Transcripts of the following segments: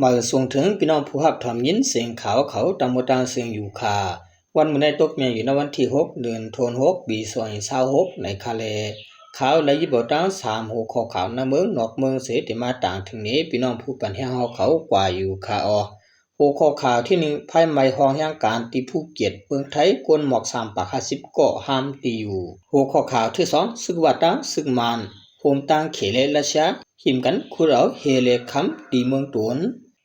มาส่งถึงพี่น้องผู้รับทำยินเสียงขาวเขาตามตางเสียงอยู่ค่ะวันมื้อในตกเมียอยู่ในวันที่6เดือนธันวาคมปี2026ในคาเลข่าวและยิบตาง3หัวข้อข่าวในเมืองนอกเมืองเสติมาต่างถึงนี้พี่น้องผู้ปันแห่งเฮาเขากว่าอยู่ค่ะหัวข้อข่าวที่1ภัยใหม่ห้องแห่งการที่ภูเก็ตเมืองไทยกวนหมอก3ปาก50เกาะห้ามตีอยู่หัวข้อข่าวที่2ศึกวัดตังศึกมานโฮมตังเขเลราชาหิมกันคุเราเฮเลคัมตีเมืองตวน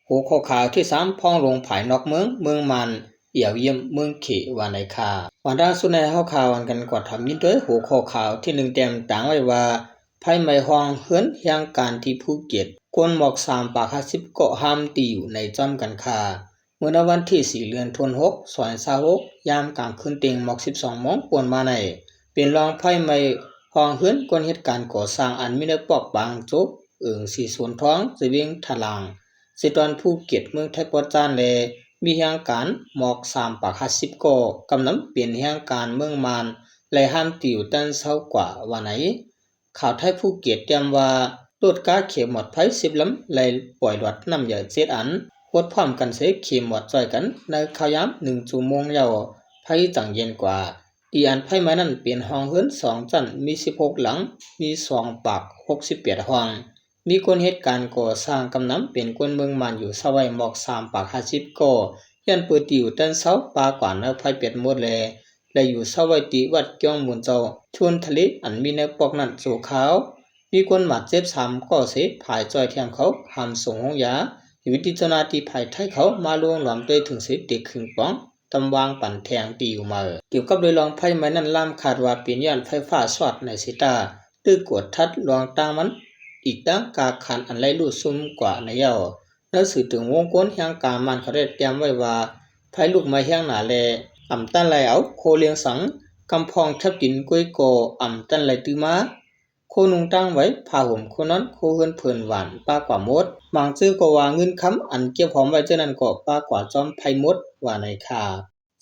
หัวข้อข่าวที่3พ้องลงภายนอกเมืองมันเอี่ยวเยี่ยมเมืองเขวาในคาวันด้านสุดในเฮาข่าวกันกว่าทำยินด้วยหัวข้อข่าวที่1เต็มต่างไว้ว่าภัยใหม่ห้องเฮือนแห่งการที่ภูเก็ตกวนหมอก3ปาก50เกาะห้ามตีอยู่ในจอมกันคาเมื่อวันที่4เดือนธันวาคม2026ยามกลางคืนเต็งหมอก12โมงปวนมาในเป็นรองภัยใหม่ห้องเฮือนกวนเหตุการณ์ก่อสร้างอันมีในปอกบางจบสีสวนท้องสิเวียงทะลางสิตอนภูเก็ตเมืองไทยปอจานแลมีแห่งการหมอก3ปาก50ก่อกำนำเปลี่ยนแห่งการเมืองมานและห้ามติวตันเศร้ากว่าว่าไหนข่าวไทยภูเก็ตเตรียมว่าตรวจกาเข็มหมดไผ10ลำและปล่อยหลอดน้ำใหญ่7อันโคดพร้อมกันเสเข็มหมดจ่อยกันในข่าวยาม1ชั่วโมงยาวไผจังเย็นกว่าที่อันไผไม้นั้นเปลี่ยนห้องเฮือน2จันมี16หลังมี2ปาก68ห้องมีคนเหตุการณ์ก่อสร้างกำนำเป็นคนเมืองมันอยู่สวัยหมอก3ปาก50ก่อยันเปิดติวตันเสาปากว่าเนไผเป็ดหมดและอยู่สวัยติวัดเกียงมูลเจ้าชวนทะเลอันมีในปอกนั้นโสขาวมีคนบาดเจ็บ3ก่อเสภายจ้อยแถมเขาหามส่งห้องยาวิทยานาที่ภายไทยเขามาลวงหลอมด้วยถึง10เด็กครึ่งป้องตำวางปั่นแทงตีอยู่มาเกี่ยวกับโดยรองไผไม้นั้นล่ามคาดว่าเป็นย้อนไฟฟ้าช็อตในสิตาตื้อกวดทัดรองตางมันอีกดังกาขันอันไรรูดซุ่มกว่าในเย้าและสื่อถึงวงกลแห่งการมันเขาได้เตรียมไว้ว่าไผลูกมาแห่งหนาแลอ่ำตันไหลเอาโคเลียงสังกำพองทับดินก้วยโกอ่ำตันไหลตื้อมาโคนุงตั้งไว้ผ้าห่มโคนั้นโคเฮือนเพิ่นหวานป้ากว่ามดบางซื้อก็ว่าเงินค้ำอันเก็บหอมไว้เจ้านั้นก็ป้ากว่าจอมไผมดว่าในคา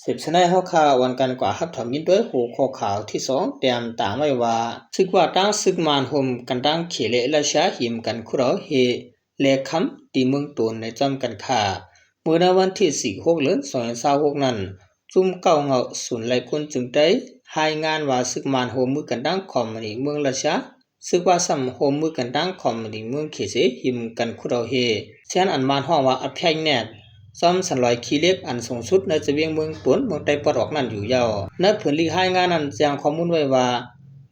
10ชนะเฮาข่าววันกันกว่าฮับถอมยินด้วยหัวข้อข่าวที่2เตรียมตามไว้ว่าศึกว่าตั้งศึกมานห่มกันตั้งเขเลราชาหิมกันคุเราเฮเลคัมตีเมืองตนในจอมกันคาเมื่อวันที่4-6เดือน2026นั้นจุ่มเก้าเงาศูนย์ไหลคนจึงได้รายงานว่าศึกมานโฮมมือกันตั้งคอมมานีเมืองราชาศึกว่าซ้ำโฮมมือกันตั้งคอมมานีเมืองเขเสหิมกันคุเราเฮเช่นอันมานห้องว่าอภัยแนดซ้อมสันลอยขี้เล็กอันสูงสุดในจะเวียงเมืองตนเมืองใต้ปอดออกนั่นอยู่ยาวในพื้นที่รายงานนั้นแจ้งข้อมูลไว้ว่า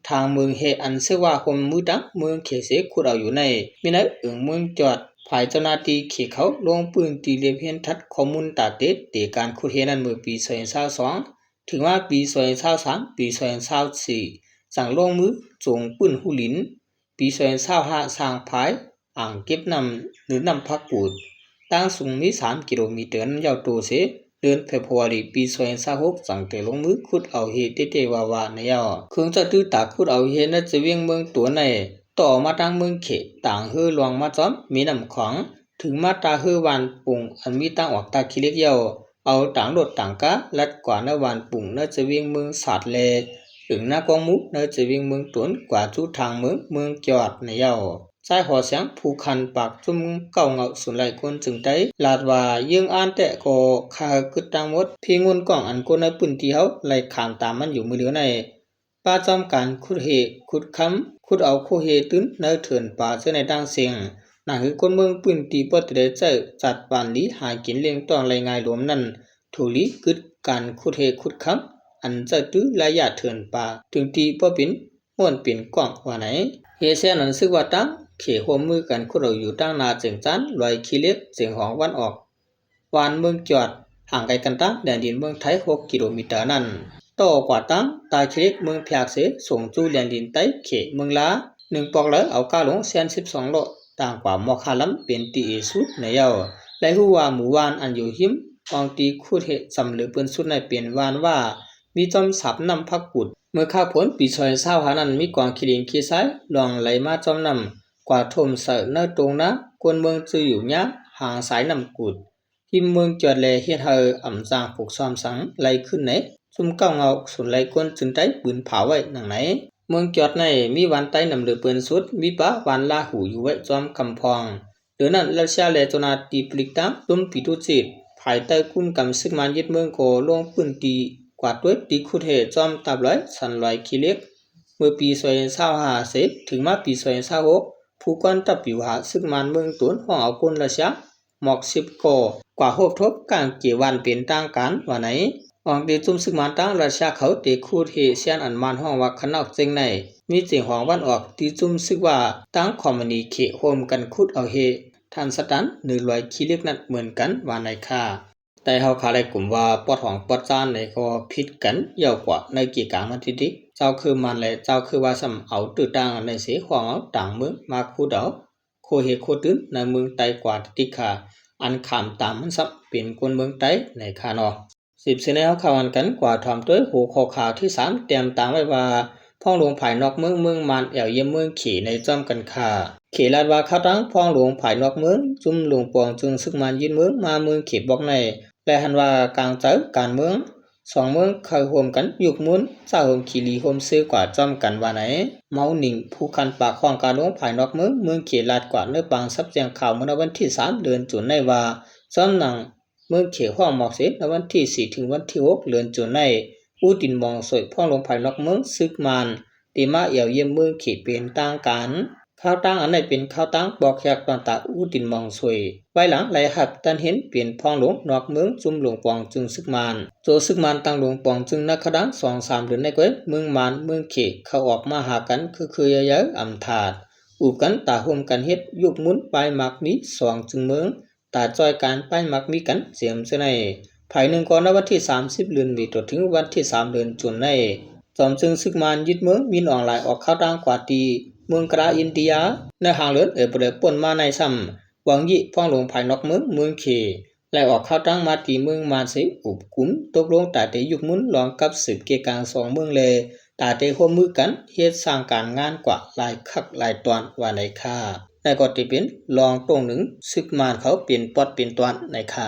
ทางเมืองเฮอันชื่อว่าโฮมมือตั้งเมืองเขเสคุเราอยู่ในมีในเมืองจอดฝ่ายเจ้าหน้าที่เขเขาลงปืนตีเลียบเห็นทัดข้อมูลตาเต็ดเตการขุดเฮนั้นเมื่อปี2022ถึงว่าปี2023ปี2024สั่งลงมือจงปืนหูหลินปี2025สร้างภายอ่างเก็บน้ำหรือนำพักปูดตั้งสูงมี3กิโลเมตรยาวโตเสเดือนเฟบรุรีปี2026สั่งแต่ลงมือขุดเอาเฮเตวาวาในยาวเครื่องจะตื้อตาขุดเอาเฮน่าจะเวียงเมืองตัวในต่อมาทางเมืองเขต่างเฮือหลวงมาจอมมีน้ำของถึงมาตาเฮือวานปุ่งอันมีตั้งออกตาคิเล็กเยาเอาต่างรถต่างกะลัดกว่าในวานปุ่งน่าจะเวียงเมืองศาสตร์เลถึงหน้ากองมุกน่าจะเวียงเมืองตวนกว่าจุทางเมืองจอดในเยาใช้หัวเสียงผูกคันปากจุ่มเก่าเงาสุนไหลคนจึงได้ลาดว่ายังอ่านแต่ก็คาคึดตังหมดพี่งุนกล่องอันคนในปืนที่เขาไหลขามตามมันอยู่มือเดียวในป้าจอมการขุดเฮขุดค้ำขุดเอาโคเฮตื้นในเถินป่าเจ้าในดังเสียงนั่นคือคนเมืองปืนตีปอดได้เจอจัดปานลีหากินเลี้ยงต้องรายงานรวมนั้นถูลีกึดการขุดเฮขุดค้ำอันจะตื้อระยะเถินป่าถึงตีป้อปินม่วนเปลี่ยนกล่องว่าไหนเฮเซนั้นซึกว่าตั้งเขโฮมมือกันคุเราอยู่ตั้งนาเจียงจันลอยขี้เล็กเสียงของวันออกวานเมืองจอดห่างไกลกันตั้งแดนดินเมืองไทย6กิโลเมตรนั้นต่อกว่าตั้งตาขี้เล็กเมืองเพียกเสส่งจู่แดนดินใต้เขเมืองลา1ปอกเลยเอาก้าลงเซน12โลต่างกว่าหมอกคาลัมเป็นตีสุดในเยาและหัวหมู่วานอันอยู่หิมอองตีคูดเหตุสำหรือเปิ้นสุดในเปลี่ยนวานว่ามีจอมสับนำพักกุดเมื่อข้าผลปี2025นั้นมีกวางขี้ดินขี้ซ้ายลองไหลมาจอมนำกว่าทมเสอเนตรงนะกวนเมืองจืออยู่ยะห่างสายนำกุดที่เมืองจอดแลเฮ็ดเฮออ่ำจางผูกซ้อมสังไหลขึ้นไหนซุ่มเก้าเงาสุนไหลกวนจึงได้ปืนเผาไว้หนังไหนเมืองจอดในมีวันใต้นำเรือปืนสุดมีปะวันลาหูอยู่ไว้จอมกำพอง เ รือนั้นรัสเซียและโจนาตีปลิกตามตุ้มปีตุจิตภายใต้กุนกำซึกมันยึดเมืองโกลงปืนตีกว่าด้วยตีคุเทจอมตับร้อยสันลอยคิเล็กเมื่อปี2025ถึงมาปี2026ผู้กวนตับอยู่หาซึกมันเมืองตุนของเอากุนรัสเซียหมอก10ก่อกว่าโฮบทบกลางเกวันเป็นต่างกันว่าไหนออกตีจุ่มซึกมันตั้งรัสเซียเขาตีคูเทเซียนอันมันห้องว่าขนอกเจงในมีเจียงหองวันออกตีจุ่มซึกว่าตั้งคอมมานีเขโฮมกันคุดเอาเฮทันสตัน100คิเล็กนั้นเหมือนกันว่าในค่าแต่เฮาขาได้กลุ่มว่าปอดของปอดจานในก็ผิดกันเยาวกว่าในกี่กลางมันทีเจ้าคือมันและเจ้าคือว่าสำเอาตื้อต่างในเสียของเอาต่างเมืองมาคูเดาโคเฮโคตื้นในเมืองไต้กว่าติค่าอันขามตามมันซับเป็นคนเมืองไต้ในค่านอ10เสนเฮาข่าวกันกว่าถอมด้วยหัวข้อข่าวที่3เตรียมต่างไว้ว่าพ่องหลวงภายนอกเมืองมันแอวเยี่ยมเมืองขี่ในจอมกันค่าเขลาดว่าเข้าตั้งพ่องหลวงภายนอกเมืองจุ่มหลวงปวงจึงซึกมันยินเมืองมาเมืองเขตบอกในและหันว่ากลางเจอการเมือง2เมืองเคยร่วมกันยุกมุนเจ้าโฮมขีรีโฮมซื้อกว่าจอมกันว่าไหนเมาหนิงผู้คันปากของการหลวงภายนอกเมืองเขลาดกว่าเนื้อบางซับแจงข่าวเมื่อวันที่3เดือนตุลาคมในว่าจอมหนังเมืองเขห้องหมอกเสในวันที่4ถึงวันที่6เดือนตุลาคมในอูตินมองสวยพ่องหลวงภายนอกเมืองซึกมันตีมาเอี่ยวเยี่ยมเมืองเขตเป็นต่างกันข้าวตั้งอันไหนเป็นข้าวตั้งบอกแขกตอนตาอูตินมองสวยไว้หลังไหลหับตันเห็นเปลี่ยนพ่องหลวงนอกเมืองจุ่มหลวงปองจึงซึกมันโจซึกมันตั้งหลวงปองจึงนักขดัง 2-3 เดือนในก้อยเมืองมันเมืองเขตเข้าออกมาหากันคือเยอะๆอำถาดอูบกันตาห่มกันเฮ็ดยุบมุนปลายมักมี2จึงเมืองตาจอยการปลายมักมีกันเสียมเสในภายหนึ่งก่อนในวันที่30เดือนมีตัวถึงวันที่3เดือนตุลาคมในจอมจึงซึกมันยึดเมืองมินออนไลน์ออกข้าวตั้งกว่าตีเมืองกราอินเดียในห่างเลินเปรป่นมาในซ้ำหวังยิพ่องหลวงภายนอกเมืองเขและออกข้าวตั้งมาตีเมืองมาเสอุบกุมตกลงตาเตยุกมุนลองกับสืบเกกลาง2เมืองเลยตาเตร่วมมือกันเฮ็ดสร้างการงานกว่าหลายคักหลายตอนว่าในค่าในก็ติเป็นลองตรงหนึ่งซึกมานเขาเปลี่ยนปอดเปลี่ยนตอนในค่า